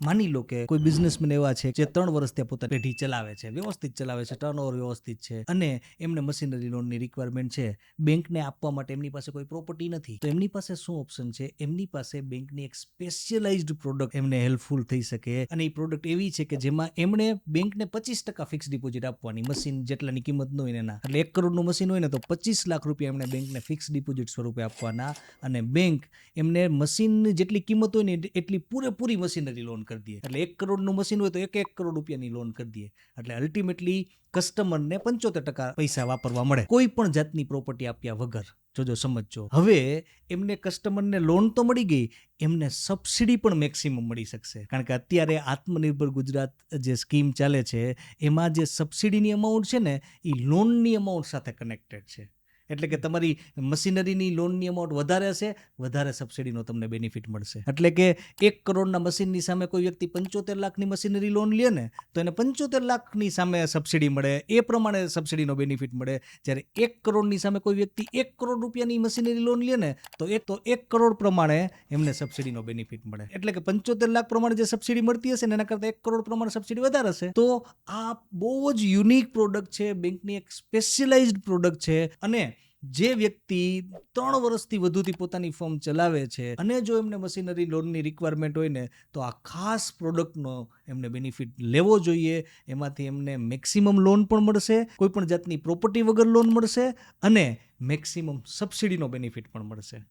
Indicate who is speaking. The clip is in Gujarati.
Speaker 1: માની લો કે કોઈ બિઝનેસમેન એવા છે જે 3 વર્ષ ત્યાં પોતાની પેઢી ચલાવે છે, વ્યવસ્થિત ચલાવે છે, ટર્નઓવર વ્યવસ્થિત છે અને એમને મશીનરી લોનની રિક્વાયરમેન્ટ છે. બેંકને આપવા માટે એમની પાસે કોઈ પ્રોપર્ટી નથી. તો એમની પાસે શું ઓપ્શન છે? એમની પાસે બેંકની એક સ્પેશિયલાઇઝ્ડ પ્રોડક્ટ એમને હેલ્પફુલ થઈ શકે અને એ પ્રોડક્ટ એવી છે કે જેમાં એમણે બેંકને 25% ફિક્સ ડિપોઝિટ આપવાની, મશીન જેટલાની કિંમત ન હોય એના. એટલે 1 કરોડનું મશીન હોય ને તો 25 લાખ રૂપિયા એમણે બેંકને ફિક્સ ડિપોઝિટ સ્વરૂપે આપવાના અને બેંક એમને મશીનની જેટલી કિંમત હોય ને એટલી પૂરેપૂરી મશીનરી લોન કરી દે. એટલે 1 કરોડનું મશીન હોય તો 1 કરોડ રૂપિયાની લોન કરી દે. એટલે અલ્ટિમેટલી કસ્ટમરને 75% પૈસા વાપરવા મળે, કોઈ પણ જાતની પ્રોપર્ટી આપ્યા વગર. જોજો, સમજજો. હવે એમને કસ્ટમરને લોન તો મળી ગઈ, એમને સબસિડી પણ મેક્સિમમ મળી શકશે. કારણ કે અત્યારે આત્મનિર્ભર ગુજરાત જે સ્કીમ ચાલે છે એમાં જે સબસિડીની અમાઉન્ટ છે ને એ લોનની અમાઉન્ટ સાથે કનેક્ટેડ છે. એટલે કે તમારી મશીનરીની લોનની અમાઉન્ટ વધારે હશે, વધારે સબસિડીનો તમને બેનિફિટ મળશે. એટલે કે 1 કરોડના મશીનની સામે કોઈ વ્યક્તિ 75 લાખની મશીનરી લોન લે ને તો એને 75 લાખની સામે સબસિડી મળે, એ પ્રમાણે સબસિડીનો બેનિફિટ મળે. જ્યારે 1 કરોડની સામે કોઈ વ્યક્તિ 1 કરોડ રૂપિયાની મશીનરી લોન લે ને તો 1 કરોડ પ્રમાણે એમને સબસિડીનો બેનિફિટ મળે. એટલે કે 75 લાખ પ્રમાણે જે સબસિડી મળતી હશે ને એના કરતાં 1 કરોડ પ્રમાણે સબસિડી વધારે હશે. તો આ બહુ જ યુનિક પ્રોડક્ટ છે, બેંકની એક સ્પેશિયલાઇઝ્ડ પ્રોડક્ટ છે. અને જે વ્યક્તિ 3 વર્ષથી વધુથી પોતાની ફર્મ ચલાવે છે અને જો એમને મશીનરી લોનની રિક્વાયરમેન્ટ હોય ને તો આ ખાસ પ્રોડક્ટનો એમને બેનિફિટ લેવો જોઈએ. એમાંથી એમને મેક્સિમમ લોન પણ મળશે, કોઈ પણ જાતની પ્રોપર્ટી વગર લોન મળશે અને મેક્સિમમ સબસિડીનો બેનિફિટ પણ મળશે.